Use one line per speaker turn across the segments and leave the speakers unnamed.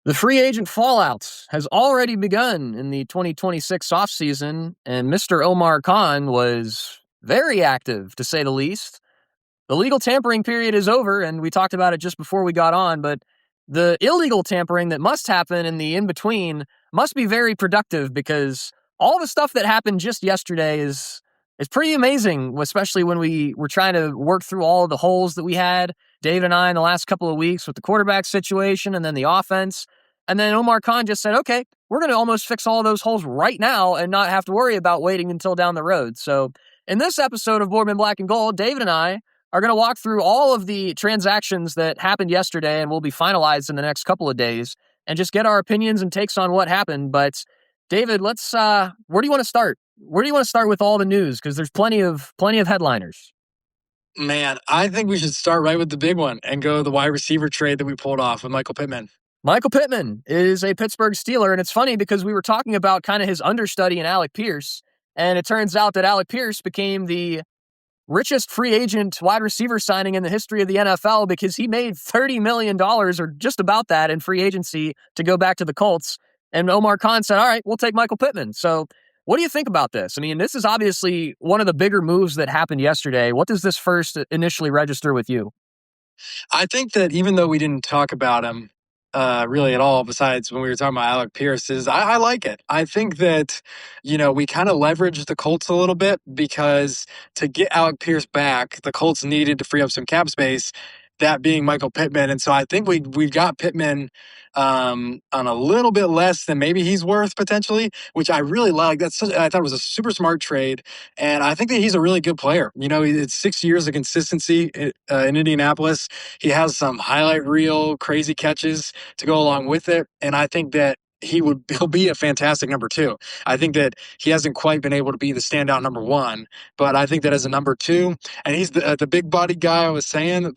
The free agent fallout has already begun in the 2026 offseason, and Mr. Omar Khan was very active, to say the least. The legal tampering period is over, and we talked about it just before we got on, but the illegal tampering that must happen in the in-between must be very productive because all the stuff that happened just yesterday is pretty amazing, especially when we were trying to work through all of the holes that we had, Dave and I, in the last couple of weeks with the quarterback situation and then the offense. And then Omar Khan just said, okay, we're going to almost fix all of those holes right now and not have to worry about waiting until down the road. So in this episode of Boardman Black and Gold, David and I are going to walk through all of the transactions that happened yesterday and will be finalized in the next couple of days and just get our opinions and takes on what happened. But David, where do you want to start? Where do you want to start with all the news? Because there's plenty of headliners.
Man, I think we should start right with the big one and go the wide receiver trade that we pulled off with Michael Pittman.
Michael Pittman is a Pittsburgh Steeler, and it's funny because we were talking about kind of his understudy in Alec Pierce, and it turns out that Alec Pierce became the richest free agent wide receiver signing in the history of the NFL because he made $30 million or just about that in free agency to go back to the Colts. And Omar Khan said, all right, we'll take Michael Pittman. So what do you think about this? I mean, this is obviously one of the bigger moves that happened yesterday. What does this first initially register with you?
I think that even though we didn't talk about him really at all, besides when we were talking about Alec Pierce, I like it. I think that, we kind of leveraged the Colts a little bit because to get Alec Pierce back, the Colts needed to free up some cap space, that being Michael Pittman. And so I think we've got Pittman on a little bit less than maybe he's worth potentially, which I really like. I thought it was a super smart trade. And I think that he's a really good player. It's 6 years of consistency in Indianapolis. He has some highlight reel crazy catches to go along with it. And I think that he'll be a fantastic number two. I think that he hasn't quite been able to be the standout number one, but I think that as a number two, and he's the big body guy I was saying,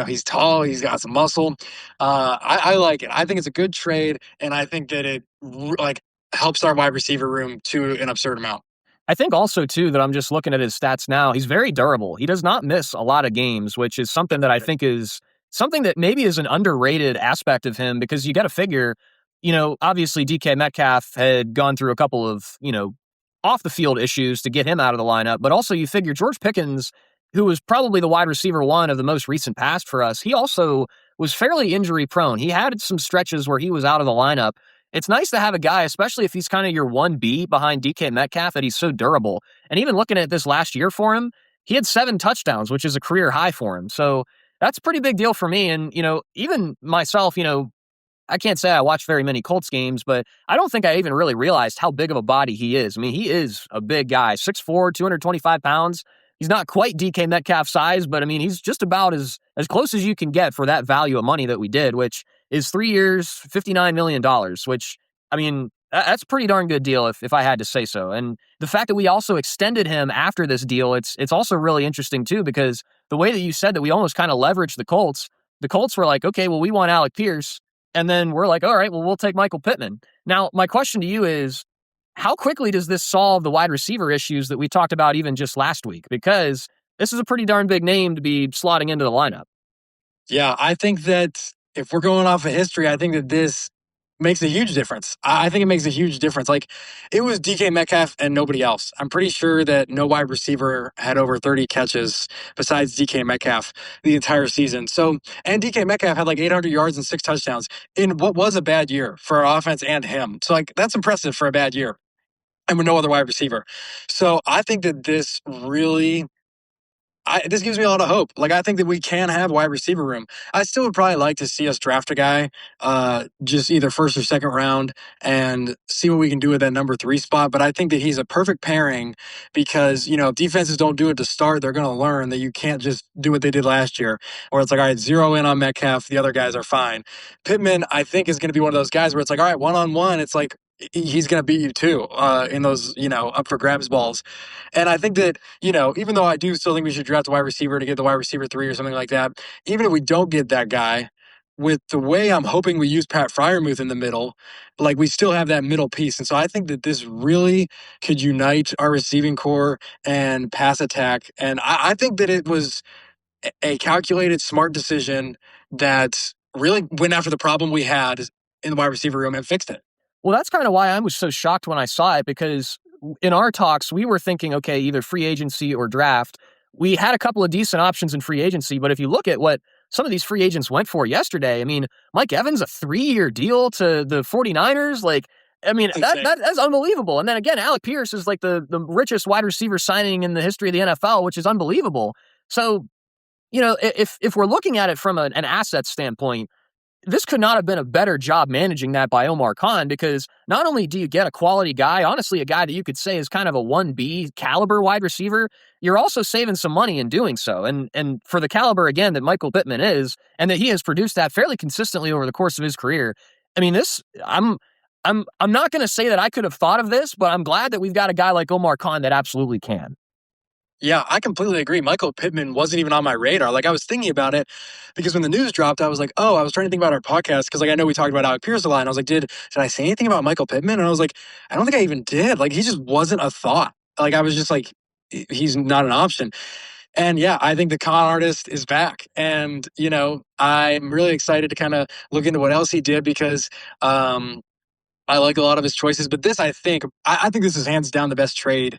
he's tall, he's got some muscle. I like it. I think it's a good trade, and I think that it helps our wide receiver room to an absurd amount.
I think also, too, that I'm just looking at his stats now. He's very durable. He does not miss a lot of games, which is something that I think is something that maybe is an underrated aspect of him because you got to figure, obviously DK Metcalf had gone through a couple of, off the field issues to get him out of the lineup. But also you figure George Pickens, who was probably the wide receiver one of the most recent past for us, he also was fairly injury prone. He had some stretches where he was out of the lineup. It's nice to have a guy, especially if he's kind of your 1B behind DK Metcalf, that he's so durable. And even looking at this last year for him, he had 7 touchdowns, which is a career high for him. So that's a pretty big deal for me. And, even myself, I can't say I watched very many Colts games, but I don't think I even really realized how big of a body he is. I mean, he is a big guy, 6'4", 225 pounds. He's not quite DK Metcalf size, but I mean, he's just about as close as you can get for that value of money that we did, which is 3 years, $59 million, which, I mean, that's a pretty darn good deal if I had to say so. And the fact that we also extended him after this deal, it's also really interesting too, because the way that you said that we almost kind of leveraged the Colts were like, okay, well, we want Alec Pierce. And then we're like, all right, well, we'll take Michael Pittman. Now, my question to you is, how quickly does this solve the wide receiver issues that we talked about even just last week? Because this is a pretty darn big name to be slotting into the lineup.
Yeah, I think that if we're going off of history, I think that this makes a huge difference. I think it makes a huge difference. Like, it was DK Metcalf and nobody else. I'm pretty sure that no wide receiver had over 30 catches besides DK Metcalf the entire season. So, and DK Metcalf had like 800 yards and 6 touchdowns in what was a bad year for our offense and him. So, that's impressive for a bad year and with no other wide receiver. So, I think that this really... this gives me a lot of hope. I think that we can have wide receiver room. I still would probably like to see us draft a guy, just either first or second round, and see what we can do with that number 3 spot. But I think that he's a perfect pairing because, if defenses don't do it to start, they're going to learn that you can't just do what they did last year, where it's like, all right, zero in on Metcalf, the other guys are fine. Pittman, I think, is going to be one of those guys where it's like, all right, one-on-one, it's like, he's going to beat you too in those, up for grabs balls. And I think that, even though I do still think we should draft a wide receiver to get the wide receiver 3 or something like that, even if we don't get that guy, with the way I'm hoping we use Pat Freiermuth in the middle, we still have that middle piece. And so I think that this really could unite our receiving core and pass attack. And I think that it was a calculated, smart decision that really went after the problem we had in the wide receiver room and fixed it.
Well, that's kind of why I was so shocked when I saw it, because in our talks, we were thinking, okay, either free agency or draft. We had a couple of decent options in free agency, but if you look at what some of these free agents went for yesterday, I mean, Mike Evans, a 3-year deal to the 49ers. Like, I mean, that's unbelievable. And then again, Alec Pierce is like the richest wide receiver signing in the history of the NFL, which is unbelievable. So, if we're looking at it from an asset standpoint, this could not have been a better job managing that by Omar Khan, because not only do you get a quality guy, honestly, a guy that you could say is kind of a 1B caliber wide receiver, you're also saving some money in doing so. And for the caliber, again, that Michael Pittman is, and that he has produced that fairly consistently over the course of his career. I mean, I'm not going to say that I could have thought of this, but I'm glad that we've got a guy like Omar Khan that absolutely can.
Yeah, I completely agree. Michael Pittman wasn't even on my radar. Like, I was thinking about it because when the news dropped, I was like, oh, I was trying to think about our podcast because, like, I know we talked about Alec Pierce a lot. And I was like, did I say anything about Michael Pittman? And I was like, I don't think I even did. Like, he just wasn't a thought. Like, I was just like, he's not an option. And yeah, I think the con artist is back. And, I'm really excited to kind of look into what else he did because I like a lot of his choices. But this, I think this is hands down the best trade.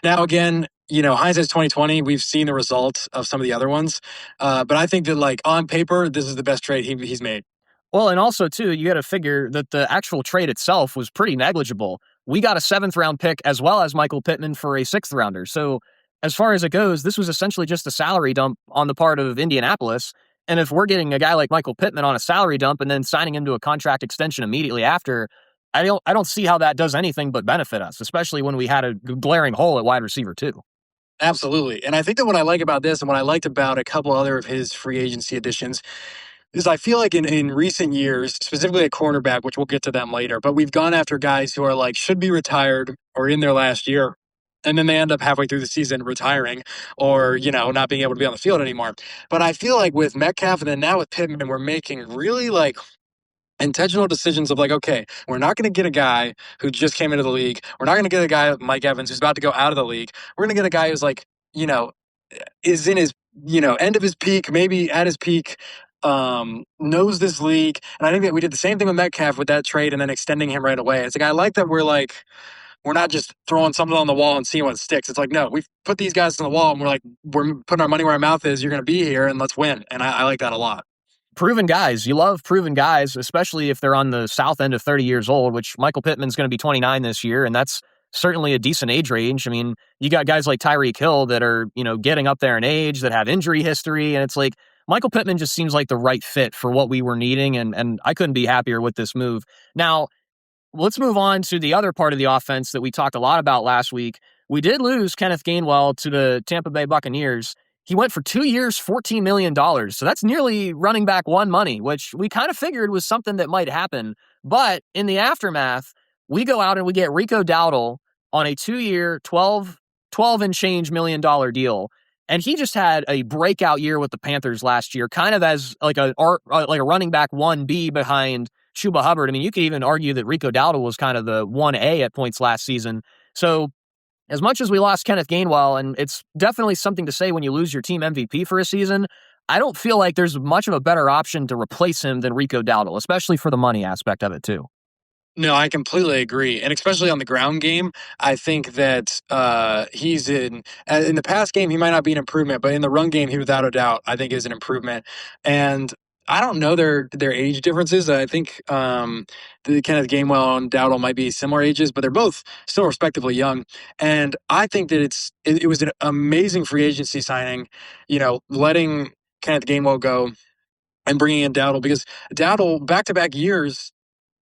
Now, again, hindsight's 2020. We've seen the results of some of the other ones, but I think that, like, on paper, this is the best trade he's made.
Well, and also, too, you got to figure that the actual trade itself was pretty negligible. We got a 7th-round pick as well as Michael Pittman for a 6th-rounder. So as far as it goes, this was essentially just a salary dump on the part of Indianapolis. And if we're getting a guy like Michael Pittman on a salary dump and then signing him to a contract extension immediately after, I don't see how that does anything but benefit us, especially when we had a glaring hole at wide receiver, too.
Absolutely. And I think that what I like about this and what I liked about a couple other of his free agency additions is I feel like in recent years, specifically at cornerback, which we'll get to them later, but we've gone after guys who are like should be retired or in their last year. And then they end up halfway through the season retiring or, not being able to be on the field anymore. But I feel like with Metcalf and then now with Pittman, we're making really like intentional decisions of like, okay, we're not going to get a guy who just came into the league. We're not going to get a guy like Mike Evans who's about to go out of the league. We're going to get a guy who's like, is in his, end of his peak, maybe at his peak, knows this league. And I think that we did the same thing with Metcalf with that trade and then extending him right away. It's like, I like that we're not just throwing something on the wall and seeing what sticks. It's like, no, we've put these guys on the wall and we're putting our money where our mouth is. You're going to be here and let's win. And I like that a lot.
Proven guys. You love proven guys, especially if they're on the south end of 30 years old, which Michael Pittman's going to be 29 this year, and that's certainly a decent age range. I mean, you got guys like Tyreek Hill that are, getting up there in age, that have injury history, and it's like Michael Pittman just seems like the right fit for what we were needing, and I couldn't be happier with this move. Now, let's move on to the other part of the offense that we talked a lot about last week. We did lose Kenneth Gainwell to the Tampa Bay Buccaneers. He went for 2 years, $14 million. So that's nearly running back one money, which we kind of figured was something that might happen. But in the aftermath, we go out and we get Rico Dowdle on a 2-year, 12 and change $1 million deal. And he just had a breakout year with the Panthers last year, kind of as like a running back 1B behind Chuba Hubbard. I mean, you could even argue that Rico Dowdle was kind of the 1A at points last season. So as much as we lost Kenneth Gainwell, and it's definitely something to say when you lose your team MVP for a season, I don't feel like there's much of a better option to replace him than Rico Dowdle, especially for the money aspect of it, too.
No, I completely agree. And especially on the ground game, I think that he's in the pass game, he might not be an improvement, but in the run game, he without a doubt, I think is an improvement. And I don't know their age differences. I think the Kenneth Gainwell and Dowdle might be similar ages, but they're both still respectively young. And I think that it was an amazing free agency signing, letting Kenneth Gainwell go and bringing in Dowdle, because Dowdle back-to-back years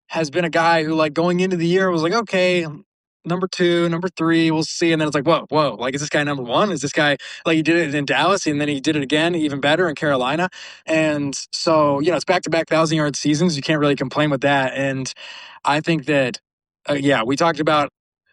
has been a guy who, like, going into the year was like, okay, number 2, number 3, we'll see. And then it's like, whoa, like, is this guy number 1? Is this guy, like, he did it in Dallas and then he did it again, even better in Carolina. And so, it's back-to-back 1,000-yard seasons. You can't really complain with that. And I think that, we talked about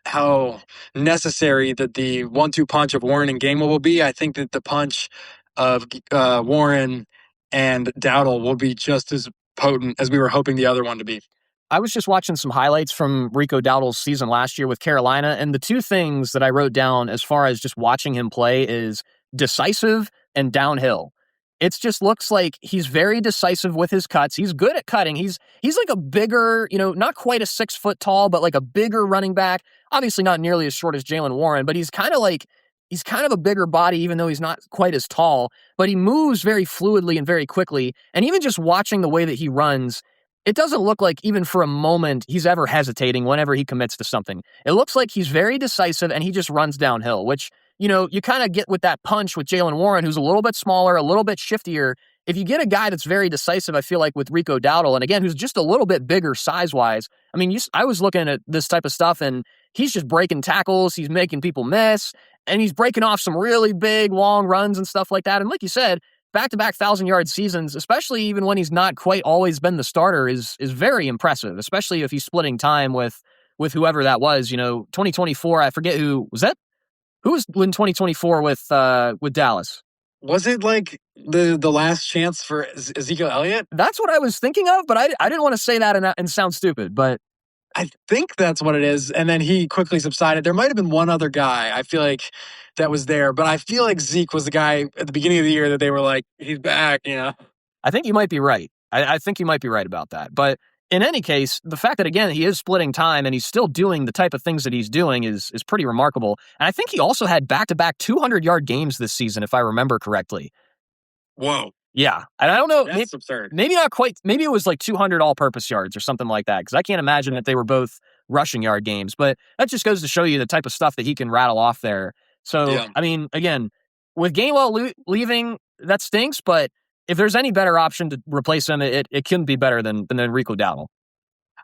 how necessary that the 1-2 punch of Warren and Gainwell will be. I think that the punch of Warren and Dowdle will be just as potent as we were hoping the other one to be.
I was just watching some highlights from Rico Dowdle's season last year with Carolina, and the two things that I wrote down as far as just watching him play is decisive and downhill. It just looks like he's very decisive with his cuts. He's good at cutting. He's like a bigger, not quite a 6 foot tall, but like a bigger running back. Obviously not nearly as short as Jalen Warren, but he's kind of a bigger body, even though he's not quite as tall. But he moves very fluidly and very quickly. And even just watching the way that he runs, it doesn't look like even for a moment he's ever hesitating whenever he commits to something. It looks like he's very decisive and he just runs downhill, which you kind of get with that punch with Jalen Warren, who's a little bit smaller, a little bit shiftier. If you get a guy that's very decisive, I feel like with Rico Dowdle, and again, who's just a little bit bigger size-wise, I mean, I was looking at this type of stuff, and he's just breaking tackles, he's making people miss, and he's breaking off some really big, long runs and stuff like that. And like you said, back-to-back 1,000-yard seasons, especially even when he's not quite always been the starter, is very impressive, especially if he's splitting time with whoever that was. 2024, I forget who was that. Who was in 2024 with Dallas?
Was it like the last chance for Ezekiel Elliott?
That's what I was thinking of, but I didn't want to say that and sound stupid, but
I think that's what it is. And then he quickly subsided. There might have been one other guy, I feel like, that was there, but I feel like Zeke was the guy at the beginning of the year that they were like, he's back,
I think you might be right. I think you might be right about that. But in any case, the fact that, again, he is splitting time and he's still doing the type of things that he's doing is pretty remarkable. And I think he also had back-to-back 200-yard games this season, if I remember correctly.
Whoa.
Yeah. And I don't know.
That's absurd.
Maybe not quite. Maybe it was like 200 all-purpose yards or something like that, because I can't imagine that they were both rushing yard games. But that just goes to show you the type of stuff that he can rattle off there. So, yeah. I mean, again, with Gainwell leaving, that stinks, but if there's any better option to replace him, it couldn't be better than Rico Dowdle.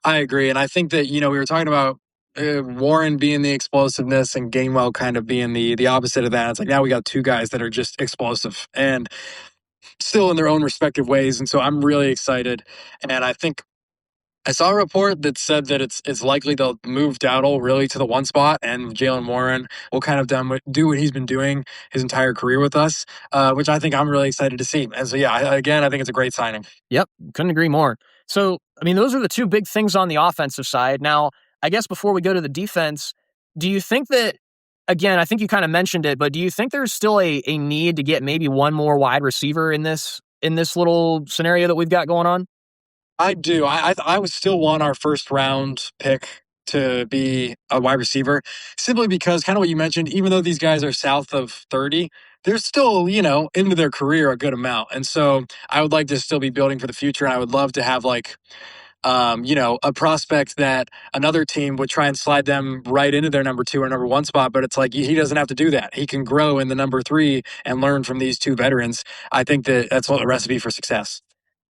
I agree. And I think that, we were talking about Warren being the explosiveness and Gainwell kind of being the opposite of that. It's like now we got two guys that are just explosive and still in their own respective ways. And so I'm really excited. And I think I saw a report that said that it's likely they'll move Dowdle really to the one spot, and Jalen Warren will kind of do what he's been doing his entire career with us, which I think I'm really excited to see. And so, yeah, again, I think it's a great signing.
Yep, couldn't agree more. So, I mean, those are the two big things on the offensive side. Now, I guess before we go to the defense, do you think that, again, I think you kind of mentioned it, but do you think there's still a need to get maybe one more wide receiver in this little scenario that we've got going on?
I do. I would still want our first round pick to be a wide receiver, simply because kind of what you mentioned, even though these guys are south of 30, they're still, into their career a good amount. And so I would like to still be building for the future. And I would love to have a prospect that another team would try and slide them right into their number 2 or number 1 spot. But it's like, he doesn't have to do that. He can grow in the number 3 and learn from these two veterans. I think that's a recipe for success.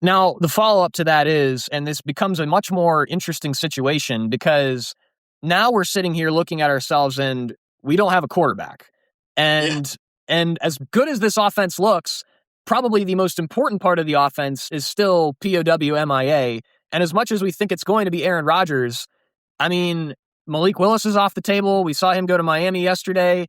Now, the follow-up to that is, and this becomes a much more interesting situation, because now we're sitting here looking at ourselves and we don't have a quarterback. And as good as this offense looks, probably the most important part of the offense is still POWMIA. And as much as we think it's going to be Aaron Rodgers, I mean, Malik Willis is off the table. We saw him go to Miami yesterday.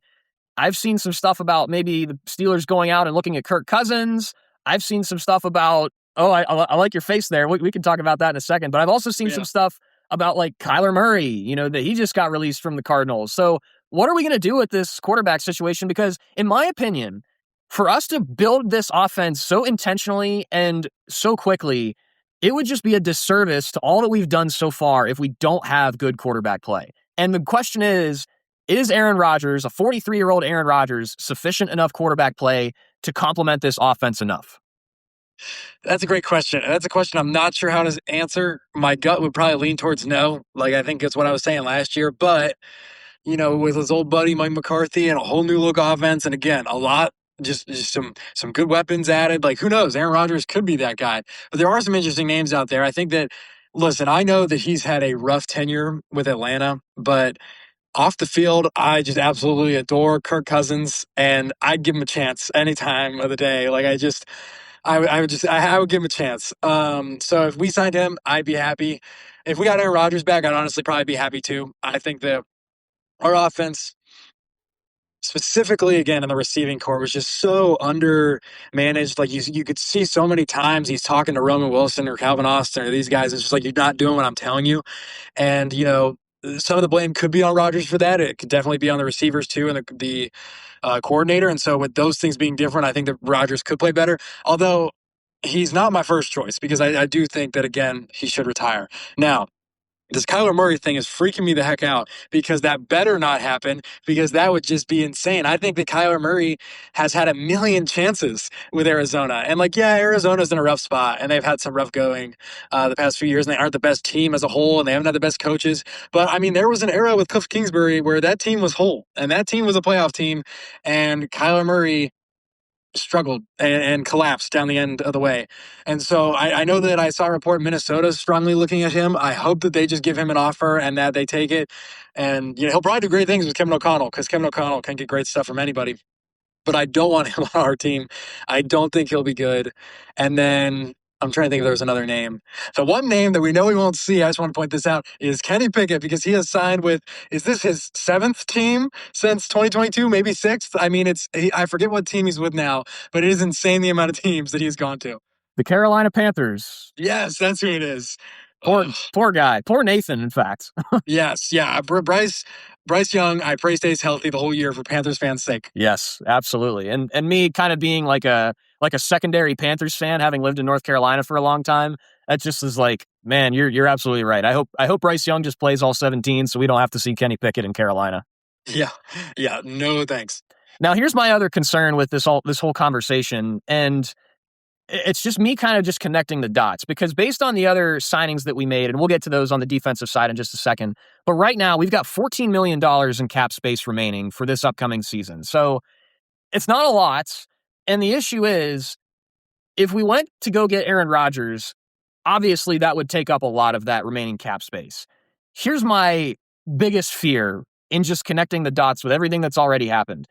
I've seen some stuff about maybe the Steelers going out and looking at Kirk Cousins. I've seen some stuff about, I like your face there. We can talk about that in a second. But I've also seen some stuff about like Kyler Murray, that he just got released from the Cardinals. So what are we going to do with this quarterback situation? Because in my opinion, for us to build this offense so intentionally and so quickly, it would just be a disservice to all that we've done so far if we don't have good quarterback play. And the question is Aaron Rodgers, a 43-year-old Aaron Rodgers, sufficient enough quarterback play to complement this offense enough?
That's a great question. That's a question I'm not sure how to answer. My gut would probably lean towards no. Like, I think it's what I was saying last year. But, with his old buddy Mike McCarthy and a whole new look offense, and again, a lot, just some good weapons added. Like, who knows? Aaron Rodgers could be that guy. But there are some interesting names out there. I think that, listen, I know that he's had a rough tenure with Atlanta, but off the field, I just absolutely adore Kirk Cousins, and I'd give him a chance any time of the day. Like, I would give him a chance. So if we signed him, I'd be happy. If we got Aaron Rodgers back, I'd honestly probably be happy too. I think that our offense, specifically again in the receiving core, was just so undermanaged. Like you could see so many times he's talking to Roman Wilson or Calvin Austin or these guys. It's just like, you're not doing what I'm telling you. And, some of the blame could be on Rodgers for that. It could definitely be on the receivers too, and the coordinator. And so with those things being different, I think that Rodgers could play better. Although he's not my first choice because I do think that, again, he should retire. Now, this Kyler Murray thing is freaking me the heck out because that better not happen because that would just be insane. I think that Kyler Murray has had a million chances with Arizona. And Arizona's in a rough spot and they've had some rough going the past few years and they aren't the best team as a whole and they haven't had the best coaches. But I mean, there was an era with Cliff Kingsbury where that team was whole and that team was a playoff team and Kyler Murray struggled and collapsed down the end of the way. And so I know that I saw a report Minnesota strongly looking at him. I hope that they just give him an offer and that they take it. And he'll probably do great things with Kevin O'Connell because Kevin O'Connell can get great stuff from anybody. But I don't want him on our team. I don't think he'll be good. And then I'm trying to think if there's another name. The one name that we know we won't see, I just want to point this out, is Kenny Pickett because he has signed with, is this his 7th team since 2022? Maybe 6th? I mean, I forget what team he's with now, but it is insane the amount of teams that he's gone to.
The Carolina Panthers.
Yes, that's who it is.
Poor guy. Poor Nathan, in fact.
Yes, yeah. Bryce Young, I pray stays healthy the whole year for Panthers fans' sake.
Yes, absolutely. And me kind of being like a secondary Panthers fan, having lived in North Carolina for a long time, that just is like, man, you're absolutely right. I hope Bryce Young just plays all 17 so we don't have to see Kenny Pickett in Carolina.
Yeah, no thanks.
Now, here's my other concern with this whole conversation, and it's just me kind of just connecting the dots because based on the other signings that we made, and we'll get to those on the defensive side in just a second, but right now we've got $14 million in cap space remaining for this upcoming season. So it's not a lot. And the issue is, if we went to go get Aaron Rodgers, obviously that would take up a lot of that remaining cap space. Here's my biggest fear in just connecting the dots with everything that's already happened.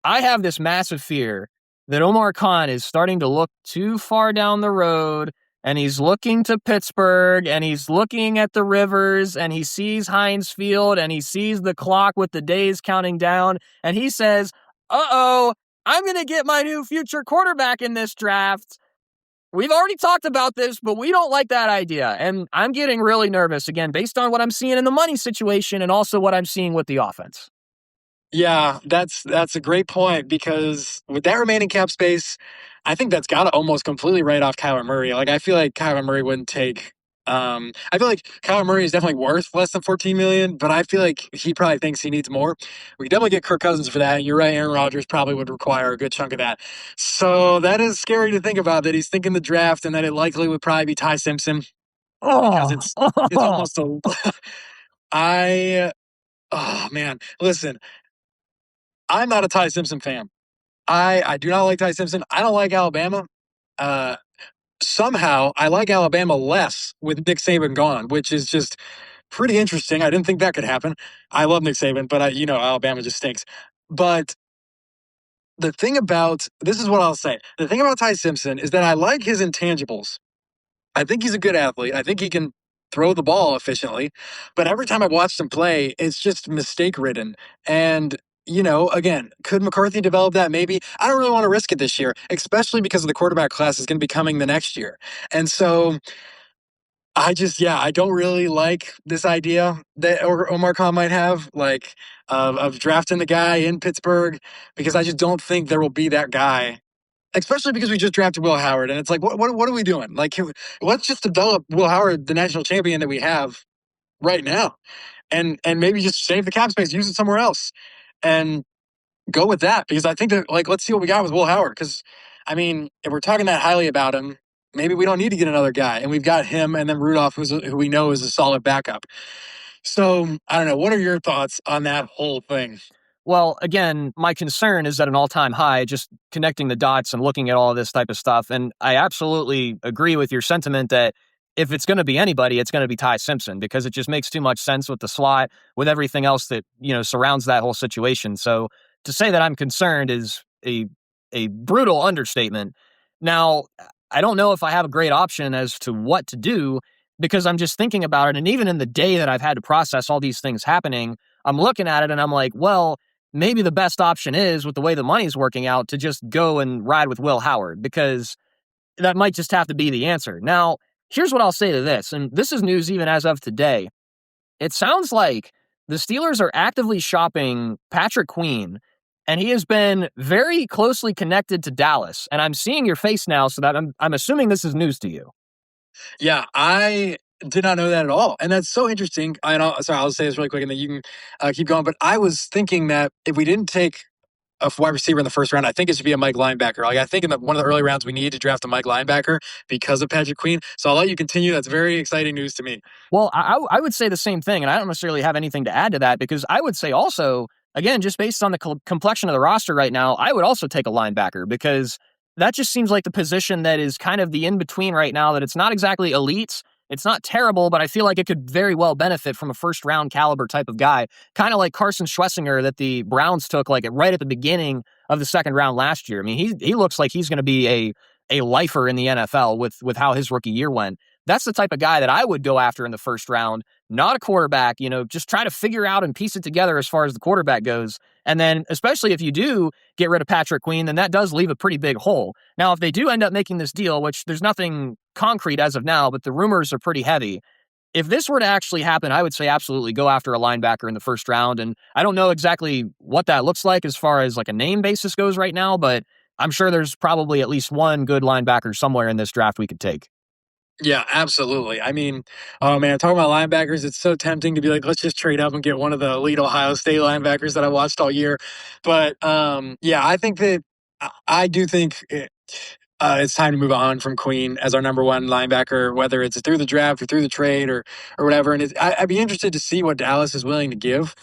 I have this massive fear that Omar Khan is starting to look too far down the road and he's looking to Pittsburgh and he's looking at the rivers and he sees Heinz Field and he sees the clock with the days counting down and he says, uh-oh, I'm going to get my new future quarterback in this draft. We've already talked about this, but we don't like that idea. And I'm getting really nervous, again, based on what I'm seeing in the money situation and also what I'm seeing with the offense.
Yeah, that's a great point because with that remaining cap space, I think that's got to almost completely write off Kyler Murray. Like, I feel like Kyler Murray wouldn't take. I feel like Kyler Murray is definitely worth less than $14 million, but I feel like he probably thinks he needs more. We could definitely get Kirk Cousins for that. You're right, Aaron Rodgers probably would require a good chunk of that. So that is scary to think about that he's thinking the draft and that it likely would probably be Ty Simpson because it's almost oh man, listen. I'm not a Ty Simpson fan. I do not like Ty Simpson. I don't like Alabama. Somehow, I like Alabama less with Nick Saban gone, which is just pretty interesting. I didn't think that could happen. I love Nick Saban, but Alabama just stinks. But the thing about, this is what I'll say. The thing about Ty Simpson is that I like his intangibles. I think he's a good athlete. I think he can throw the ball efficiently. But every time I've watched him play, it's just mistake-ridden. And again, could McCarthy develop that? Maybe. I don't really want to risk it this year, especially because of the quarterback class is going to be coming the next year. And so I don't really like this idea that Omar Khan might have, like, of drafting the guy in Pittsburgh, because I just don't think there will be that guy. Especially because we just drafted Will Howard, and it's like, what are we doing? Like, let's just develop Will Howard, the national champion that we have right now, and maybe just save the cap space, use it somewhere else, and go with that. Because I think that, like, let's see what we got with Will Howard. Because, I mean, if we're talking that highly about him, maybe we don't need to get another guy, and we've got him, and then Rudolph, who we know is a solid backup. So I don't know. What are your thoughts on that whole thing?
Well, again, my concern is at an all-time high, just connecting the dots and looking at all of this type of stuff. And I absolutely agree with your sentiment that if it's going to be anybody, it's going to be Ty Simpson because it just makes too much sense with the slot, with everything else that, surrounds that whole situation. So to say that I'm concerned is a brutal understatement. Now, I don't know if I have a great option as to what to do because I'm just thinking about it. And even in the day that I've had to process all these things happening, I'm looking at it and I'm like, well, maybe the best option is, with the way the money's working out, to just go and ride with Will Howard, because that might just have to be the answer. Now, here's what I'll say to this, and this is news even as of today. it sounds like the Steelers are actively shopping Patrick Queen, and he has been very closely connected to Dallas. And I'm seeing your face now, so that I'm assuming this is news to you.
Yeah, I did not know that at all, and that's so interesting. I'll say this really quick, and then you can keep going. But I was thinking that if we didn't take a wide receiver in the first round, I think it should be a Mike linebacker. Like I think in one of the early rounds, we need to draft a Mike linebacker because of Patrick Queen. So I'll let you continue. That's very exciting news to me.
Well, I would say the same thing, and I don't necessarily have anything to add to that because I would say also, again, just based on the complexion of the roster right now, I would also take a linebacker because that just seems like the position that is kind of the in-between right now, that it's not exactly elite, it's not terrible, but I feel like it could very well benefit from a first-round caliber type of guy, kind of like Carson Schlesinger that the Browns took like right at the beginning of the second round last year. I mean, he looks like he's going to be a lifer in the NFL with how his rookie year went. That's the type of guy that I would go after in the first round, not a quarterback, just try to figure out and piece it together as far as the quarterback goes. And then, especially if you do get rid of Patrick Queen, then that does leave a pretty big hole. Now, if they do end up making this deal, which there's nothing concrete as of now, but the rumors are pretty heavy. If this were to actually happen, I would say absolutely go after a linebacker in the first round. And I don't know exactly what that looks like as far as like a name basis goes right now, but I'm sure there's probably at least one good linebacker somewhere in this draft we could take.
Yeah, absolutely. I mean, oh man, talking about linebackers, it's so tempting to be like, let's just trade up and get one of the elite Ohio State linebackers that I watched all year. But yeah, I think that I do think it's time to move on from Queen as our number one linebacker, whether it's through the draft or through the trade or whatever. And I'd be interested to see what Dallas is willing to give.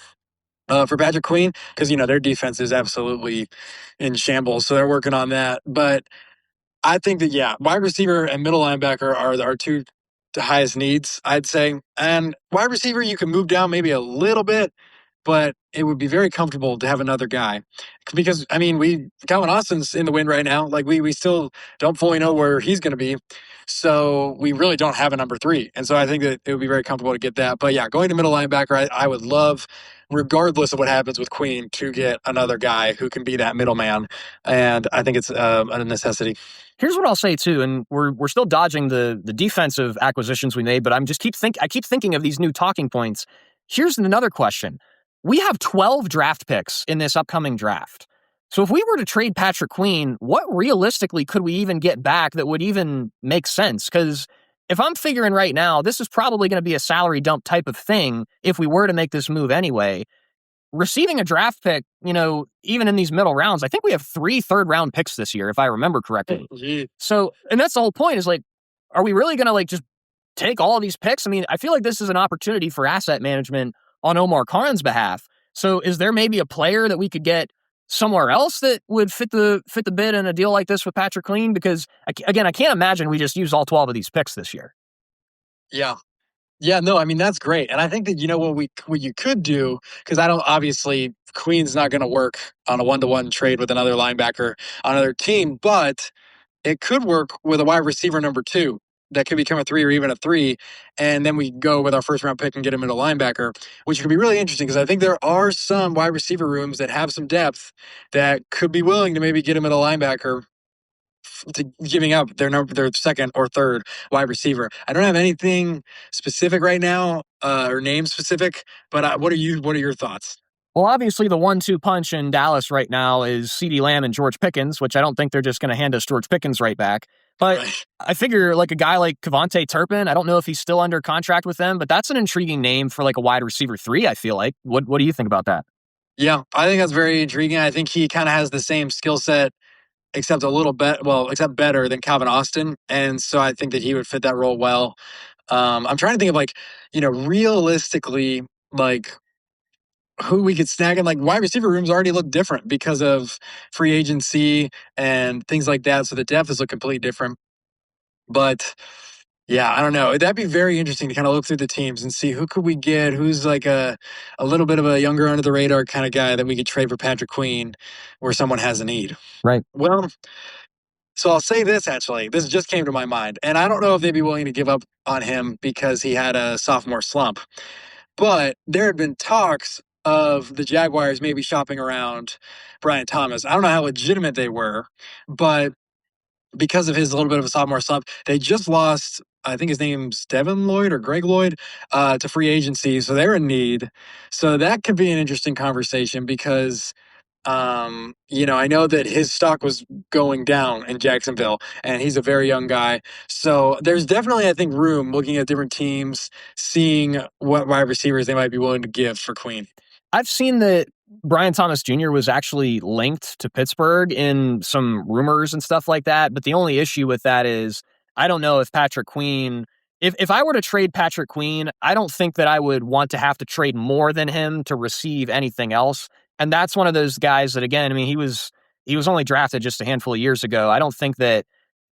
For Patrick Queen, because their defense is absolutely in shambles, so they're working on that. But I think that wide receiver and middle linebacker are our two highest needs, I'd say. And wide receiver, you can move down maybe a little bit, but it would be very comfortable to have another guy because I mean, Calvin Austin's in the wind right now. Like we still don't fully know where he's going to be, so we really don't have a number three. And so I think that it would be very comfortable to get that. But yeah, going to middle linebacker, I would love, regardless of what happens with Queen, to get another guy who can be that middleman. And I think it's a necessity.
Here's what I'll say too, and we're still dodging the defensive acquisitions we made, but I keep thinking of these new talking points. Here's another question. We have 12 draft picks in this upcoming draft. So if we were to trade Patrick Queen, what realistically could we even get back that would even make sense? Because if I'm figuring right now, this is probably going to be a salary dump type of thing if we were to make this move anyway. Receiving a draft pick, even in these middle rounds, I think we have 3 third-round picks this year, if I remember correctly. So, and that's the whole point is like, are we really going to just take all of these picks? I mean, I feel like this is an opportunity for asset management on Omar Khan's behalf. So is there maybe a player that we could get somewhere else that would fit the bid in a deal like this with Patrick Queen? Because again, I can't imagine we just use all 12 of these picks this year.
Yeah. Yeah, no, I mean that's great, and I think that what you could do, because I don't obviously Queen's not going to work on a 1-to-1 trade with another linebacker on another team, but it could work with a wide receiver number 2 that could become a 3 or even a 3, and then we go with our first round pick and get him in a linebacker, which could be really interesting because I think there are some wide receiver rooms that have some depth that could be willing to maybe get him in a linebacker to giving up their second or third wide receiver. I don't have anything specific right now or name specific, but what are your thoughts?
Well, obviously the 1-2 punch in Dallas right now is CeeDee Lamb and George Pickens, which I don't think they're just going to hand us George Pickens right back. But right. I figure like a guy like Kevontae Turpin, I don't know if he's still under contract with them, but that's an intriguing name for like a wide receiver 3, I feel like. What do you think about that?
Yeah, I think that's very intriguing. I think he kind of has the same skill set except except better than Calvin Austin. And so I think that he would fit that role well. I'm trying to think of realistically, like who we could snag, and like wide receiver rooms already look different because of free agency and things like that. So the depth is look completely different. But yeah, I don't know. That'd be very interesting to kind of look through the teams and see who could we get, who's like a little bit of a younger under the radar kind of guy that we could trade for Patrick Queen where someone has a need.
Right.
Well, so I'll say this actually. This just came to my mind. And I don't know if they'd be willing to give up on him because he had a sophomore slump. But there had been talks of the Jaguars maybe shopping around Brian Thomas. I don't know how legitimate they were, but because of his little bit of a sophomore slump, they just lost I think his name's Devin Lloyd or Greg Lloyd, to free agency. So they're in need. So that could be an interesting conversation because I know that his stock was going down in Jacksonville, and he's a very young guy. So there's definitely, I think, room looking at different teams, seeing what wide receivers they might be willing to give for Queen.
I've seen that Brian Thomas Jr. was actually linked to Pittsburgh in some rumors and stuff like that. But the only issue with that is I don't know if Patrick Queen, if I were to trade Patrick Queen, I don't think that I would want to have to trade more than him to receive anything else. And that's one of those guys that, again, I mean, he was only drafted just a handful of years ago. I don't think that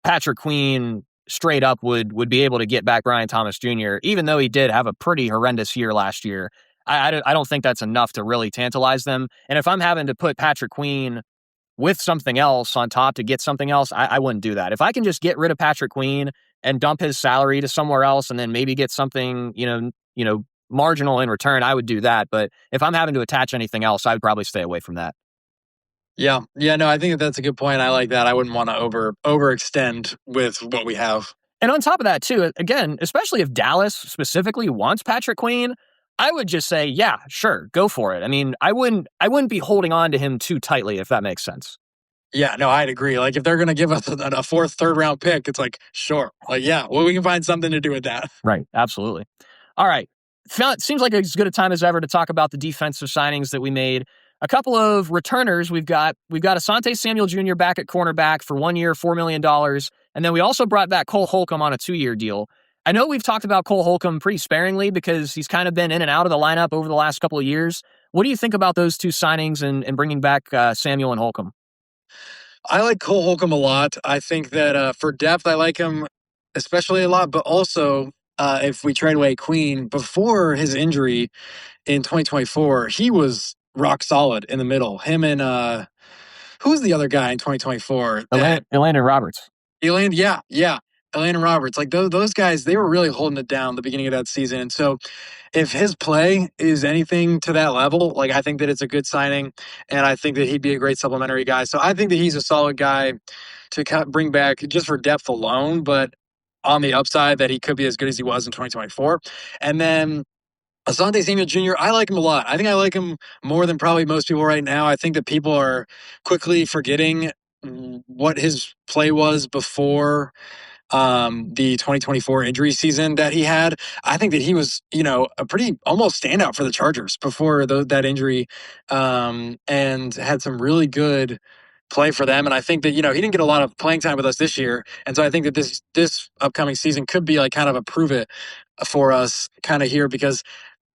Patrick Queen straight up would be able to get back Brian Thomas Jr., even though he did have a pretty horrendous year last year. I don't think that's enough to really tantalize them. And if I'm having to put Patrick Queen with something else on top to get something else, I wouldn't do that. If I can just get rid of Patrick Queen and dump his salary to somewhere else and then maybe get something, marginal in return, I would do that. But if I'm having to attach anything else, I would probably stay away from that.
Yeah, yeah, no, I think that's a good point. I like that. I wouldn't want to overextend with what we have.
And on top of that, too, again, especially if Dallas specifically wants Patrick Queen, I would just say, yeah, sure, go for it. I mean, I wouldn't be holding on to him too tightly, if that makes sense.
Yeah, no, I'd agree. Like, if they're going to give us a fourth, third round pick, it's like, sure. Like, yeah, well, we can find something to do with that.
Right, absolutely. All right. It seems like as good a time as ever to talk about the defensive signings that we made. A couple of returners. We've got Asante Samuel Jr. back at cornerback for 1 year, $4 million. And then we also brought back Cole Holcomb on a 2-year deal. I know we've talked about Cole Holcomb pretty sparingly because he's kind of been in and out of the lineup over the last couple of years. What do you think about those two signings and bringing back Samuel and Holcomb?
I like Cole Holcomb a lot. I think that for depth, I like him especially a lot. But also, if we trade away Queen, before his injury in 2024, he was rock solid in the middle. Him and who's the other guy in 2024?
Elandon Roberts.
Yeah. Elandon Roberts. Like those guys, they were really holding it down the beginning of that season. And so if his play is anything to that level, like I think that it's a good signing, and I think that he'd be a great supplementary guy. So I think that he's a solid guy to kind of bring back just for depth alone, but on the upside that he could be as good as he was in 2024. And then Asante Samuel Jr., I like him a lot. I think I like him more than probably most people right now. I think that people are quickly forgetting what his play was before the 2024 injury season that he had. I think that he was, a pretty almost standout for the Chargers before that injury, and had some really good play for them. And I think that, he didn't get a lot of playing time with us this year. And so I think that this upcoming season could be like kind of a prove it for us kind of here because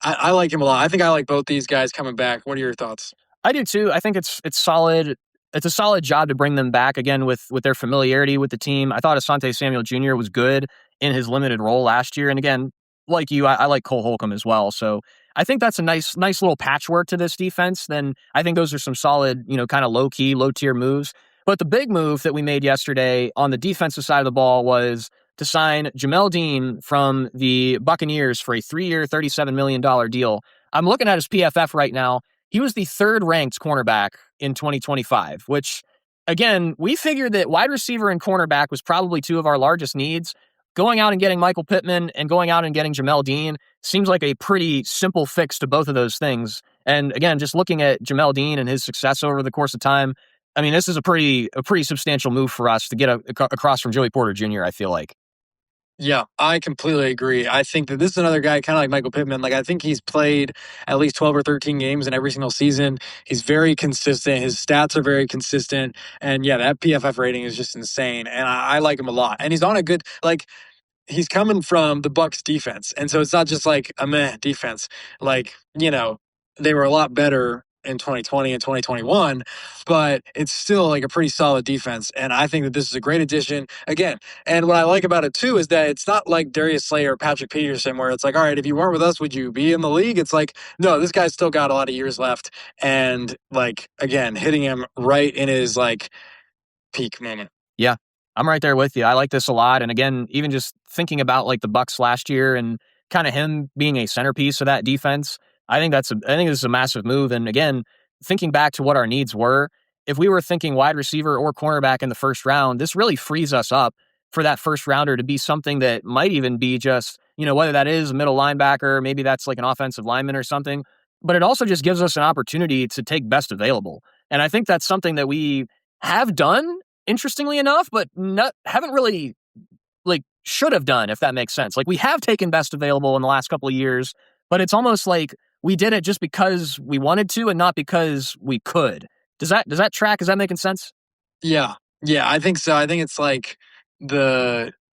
I like him a lot. I think I like both these guys coming back. What are your thoughts?
I do too. I think it's solid. It's a solid job to bring them back again with their familiarity with the team. I thought Asante Samuel Jr. was good in his limited role last year. And again, like you, I like Cole Holcomb as well. So I think that's a nice little patchwork to this defense. Then I think those are some solid, kind of low key, low tier moves. But the big move that we made yesterday on the defensive side of the ball was to sign Jamel Dean from the Buccaneers for a 3-year, $37 million deal. I'm looking at his PFF right now. He was the third ranked cornerback in 2025, which, again, we figured that wide receiver and cornerback was probably two of our largest needs. Going out and getting Michael Pittman and going out and getting Jamel Dean seems like a pretty simple fix to both of those things. And again, just looking at Jamel Dean and his success over the course of time, I mean, this is a pretty substantial move for us to get across from Joey Porter Jr., I feel like.
Yeah, I completely agree. I think that this is another guy kind of like Michael Pittman. Like, I think he's played at least 12 or 13 games in every single season. He's very consistent. His stats are very consistent. And yeah, that PFF rating is just insane. And I like him a lot. And he's on a good, like, he's coming from the Bucs defense. And so it's not just like a meh defense. Like, they were a lot better in 2020 and 2021, but it's still like a pretty solid defense. And I think that this is a great addition again. And what I like about it too is that it's not like Darius Slay or Patrick Peterson, where it's like, all right, if you weren't with us, would you be in the league? It's like, no, this guy's still got a lot of years left. And like, again, hitting him right in his like peak moment.
Yeah, I'm right there with you. I like this a lot. And again, even just thinking about like the Bucs last year and kind of him being a centerpiece of that defense, I think this is a massive move. And again, thinking back to what our needs were, if we were thinking wide receiver or cornerback in the first round, this really frees us up for that first rounder to be something that might even be just, whether that is a middle linebacker, maybe that's like an offensive lineman or something, but it also just gives us an opportunity to take best available. And I think that's something that we have done, interestingly enough, but haven't really like should have done, if that makes sense. Like we have taken best available in the last couple of years, but it's almost like we did it just because we wanted to and not because we could. Does that track? Is that making sense?
Yeah. Yeah, I think so. I think it's like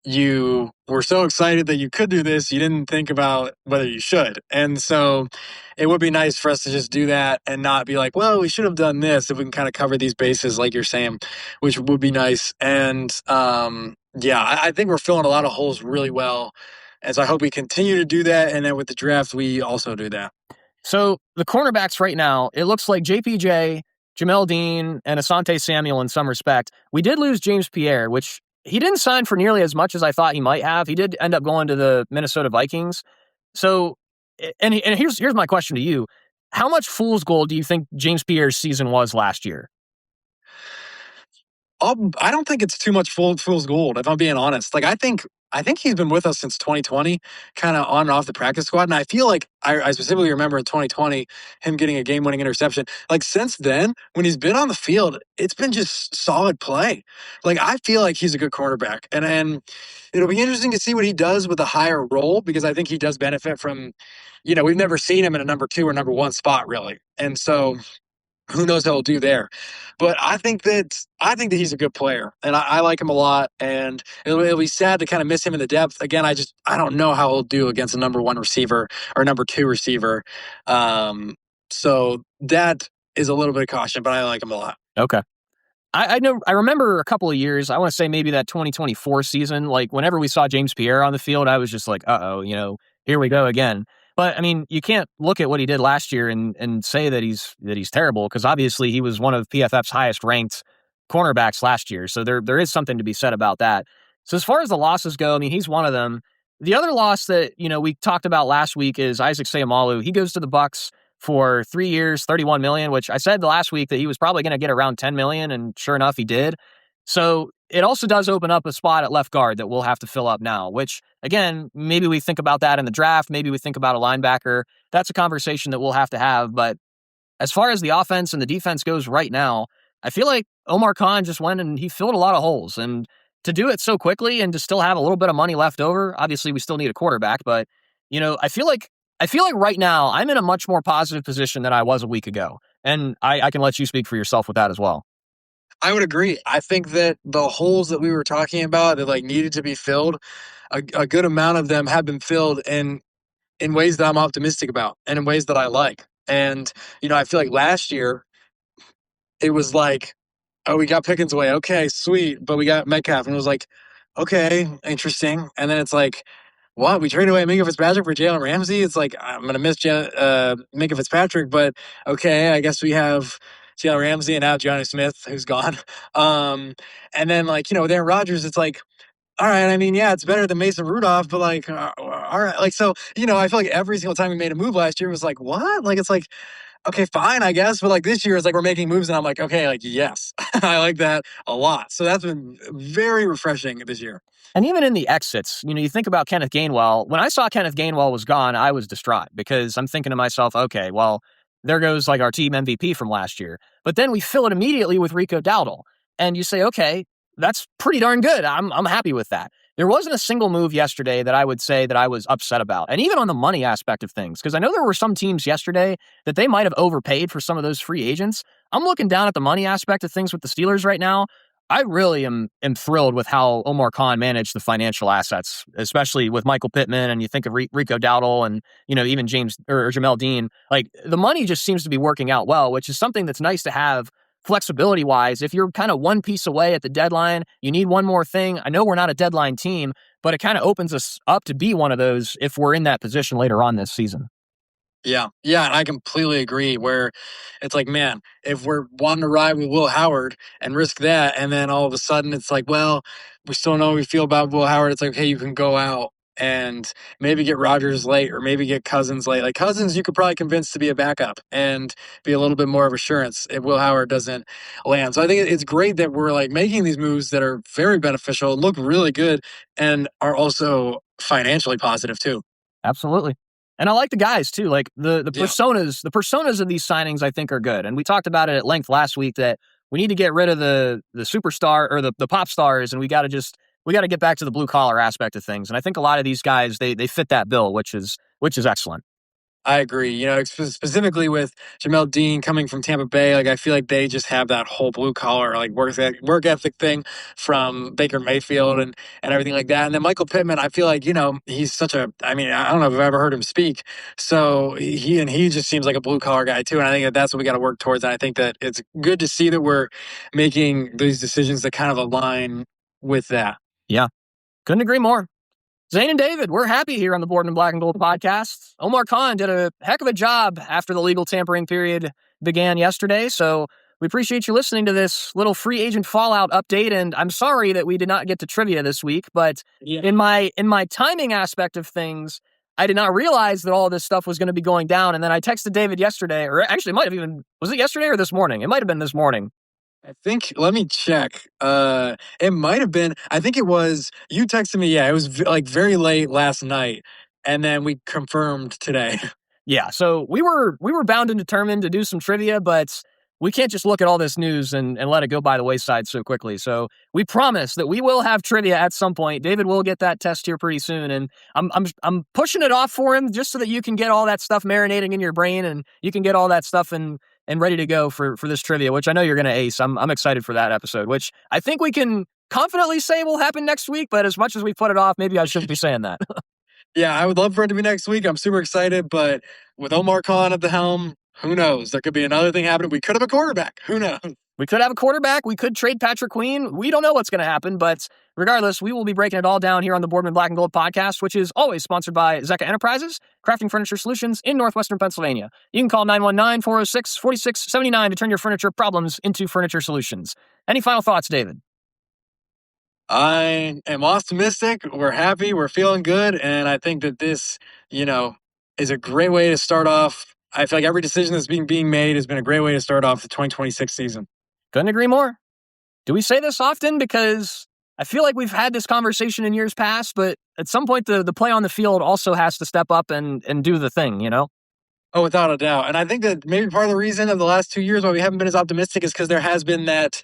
you were so excited that you could do this, you didn't think about whether you should. And so it would be nice for us to just do that and not be like, well, we should have done this if we can kind of cover these bases, like you're saying, which would be nice. And yeah, I think we're filling a lot of holes really well. And so I hope we continue to do that. And then with the draft, we also do that.
So the cornerbacks right now, it looks like JPJ, Jamel Dean, and Asante Samuel in some respect. We did lose James Pierre, which he didn't sign for nearly as much as I thought he might have. He did end up going to the Minnesota Vikings. So, and here's my question to you. How much fool's gold do you think James Pierre's season was last year?
I don't think it's too much fool's gold, if I'm being honest. Like I think he's been with us since 2020, kind of on and off the practice squad. And I feel like I specifically remember in 2020 him getting a game-winning interception. Like since then, when he's been on the field, it's been just solid play. Like I feel like he's a good quarterback, and it'll be interesting to see what he does with a higher role because I think he does benefit from, we've never seen him in a number 2 or number 1 spot really, and so who knows how he'll do there. But I think that he's a good player, and I like him a lot. And it'll be sad to kind of miss him in the depth. Again, I don't know how he'll do against a number 1 receiver or number 2 receiver. So that is a little bit of caution, but I like him a lot.
Okay. I know. I remember a couple of years. I want to say maybe that 2024 season. Like whenever we saw James Pierre on the field, I was just like, here we go again. But I mean, you can't look at what he did last year and say that he's terrible because obviously he was one of PFF's highest ranked cornerbacks last year. So there is something to be said about that. So as far as the losses go, I mean, he's one of them. The other loss that we talked about last week is Isaac Seumalo. He goes to the Bucks for 3 years, 31 million, which I said last week that he was probably going to get around 10 million. And sure enough, he did. So it also does open up a spot at left guard that we'll have to fill up now, which again, maybe we think about that in the draft. Maybe we think about a linebacker. That's a conversation that we'll have to have. But as far as the offense and the defense goes right now, I feel like Omar Khan just went and he filled a lot of holes. And to do it so quickly and to still have a little bit of money left over, obviously we still need a quarterback, but I feel like right now I'm in a much more positive position than I was a week ago. And I can let you speak for yourself with that as well.
I would agree. I think that the holes that we were talking about that like needed to be filled, a good amount of them have been filled in ways that I'm optimistic about and in ways that I like. And I feel like last year it was like, oh, we got Pickens away. Okay, sweet. But we got Metcalf. And it was like, okay, interesting. And then it's like, what? We traded away Minka Fitzpatrick for Jalen Ramsey? It's like, I'm going to miss Minka Fitzpatrick, but okay, I guess we have Jalen Ramsey and now Johnny Smith, who's gone. And then, like, with Aaron Rodgers, it's like, all right, I mean, yeah, it's better than Mason Rudolph, but like, all right. Like, so, I feel like every single time we made a move last year was like, what? Like, it's like, okay, fine, I guess. But like this year, it's like we're making moves, and I'm like, okay, like, yes, I like that a lot. So that's been very refreshing this year.
And even in the exits, you think about Kenneth Gainwell. When I saw Kenneth Gainwell was gone, I was distraught because I'm thinking to myself, okay, well, there goes like our team MVP from last year. But then we fill it immediately with Rico Dowdle. And you say, okay, that's pretty darn good. I'm happy with that. There wasn't a single move yesterday that I would say that I was upset about. And even on the money aspect of things, because I know there were some teams yesterday that they might have overpaid for some of those free agents. I'm looking down at the money aspect of things with the Steelers right now. I really am thrilled with how Omar Khan managed the financial assets, especially with Michael Pittman, and you think of Rico Dowdle and, even James or Jamel Dean. Like, the money just seems to be working out well, which is something that's nice to have flexibility-wise. If you're kind of one piece away at the deadline, you need one more thing. I know we're not a deadline team, but it kind of opens us up to be one of those if we're in that position later on this season.
Yeah. Yeah. And I completely agree where it's like, man, if we're wanting to ride with Will Howard and risk that, and then all of a sudden it's like, well, we still know how we feel about Will Howard. It's like, hey, you can go out and maybe get Rodgers late or maybe get Cousins late. Like Cousins, you could probably convince to be a backup and be a little bit more of assurance if Will Howard doesn't land. So I think it's great that we're like making these moves that are very beneficial, look really good, and are also financially positive too.
Absolutely. And I like the guys too. Like the
Yeah.
personas of these signings I think are good. And we talked about it at length last week that we need to get rid of the superstar or the pop stars, and we got to get back to the blue collar aspect of things. And I think a lot of these guys they fit that bill, which is excellent.
I agree. You know, specifically with Jamel Dean coming from Tampa Bay, like I feel like they just have that whole blue collar like work ethic thing from Baker Mayfield and everything like that. And then Michael Pittman, I feel like he's such a. I mean, I don't know if I've ever heard him speak. So he just seems like a blue collar guy too. And I think that that's what we got to work towards. And I think that it's good to see that we're making these decisions that kind of align with that.
Yeah, couldn't agree more. Zane and David, we're happy here on the Boardman Black and Gold podcast. Omar Khan did a heck of a job after the legal tampering period began yesterday, so we appreciate you listening to this little free agent fallout update, and I'm sorry that we did not get to trivia this week, but in my timing aspect of things, I did not realize that all of this stuff was going to be going down, and then I texted David yesterday, or actually it might have even, was it yesterday or this morning? It might have been this morning.
I think, let me check. It might have been, I think it was, you texted me. Yeah, it was like very late last night. And then we confirmed today.
Yeah, so we were bound and determined to do some trivia, but we can't just look at all this news and let it go by the wayside so quickly. So we promise that we will have trivia at some point. David will get that test here pretty soon, and I'm pushing it off for him just so that you can get all that stuff marinating in your brain and you can get all that stuff and ready to go for this trivia, which I know you're going to ace. I'm excited for that episode, which I think we can confidently say will happen next week, but as much as we put it off, maybe I shouldn't be saying that.
Yeah, I would love for it to be next week. I'm super excited, but with Omar Khan at the helm, who knows? There could be another thing happening. We could have a quarterback. Who knows?
We could have a quarterback. We could trade Patrick Queen. We don't know what's going to happen, but regardless, we will be breaking it all down here on the Boardman Black and Gold podcast, which is always sponsored by Zecca Enterprises, crafting furniture solutions in northwestern Pennsylvania. You can call 919-406-4679 to turn your furniture problems into furniture solutions. Any final thoughts, David?
I am optimistic. We're happy. We're feeling good. And I think that this, is a great way to start off. I feel like every decision that's being made has been a great way to start off the 2026 season.
Couldn't agree more. Do we say this often? Because I feel like we've had this conversation in years past, but at some point the play on the field also has to step up and do the thing,
Oh, without a doubt. And I think that maybe part of the reason of the last 2 years why we haven't been as optimistic is because there has been that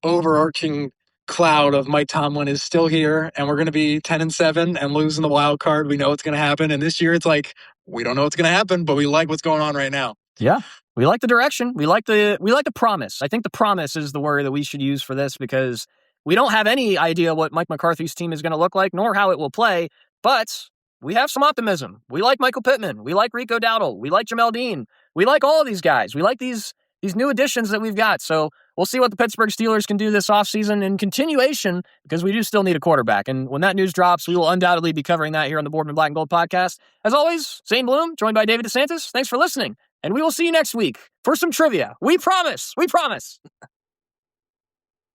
overarching cloud of Mike Tomlin is still here and we're going to be 10-7 and losing the wild card. We know what's going to happen. And this year it's like, we don't know what's going to happen, but we like what's going on right now.
Yeah. We like the direction. We like the promise. I think the promise is the word that we should use for this because we don't have any idea what Mike McCarthy's team is going to look like, nor how it will play, but we have some optimism. We like Michael Pittman. We like Rico Dowdle. We like Jamel Dean. We like all of these guys. We like these new additions that we've got. So we'll see what the Pittsburgh Steelers can do this offseason in continuation because we do still need a quarterback. And when that news drops, we will undoubtedly be covering that here on the Boardman Black and Gold podcast. As always, Zane Bloom, joined by David DeSantis. Thanks for listening. And we will see you next week for some trivia. We promise. We promise.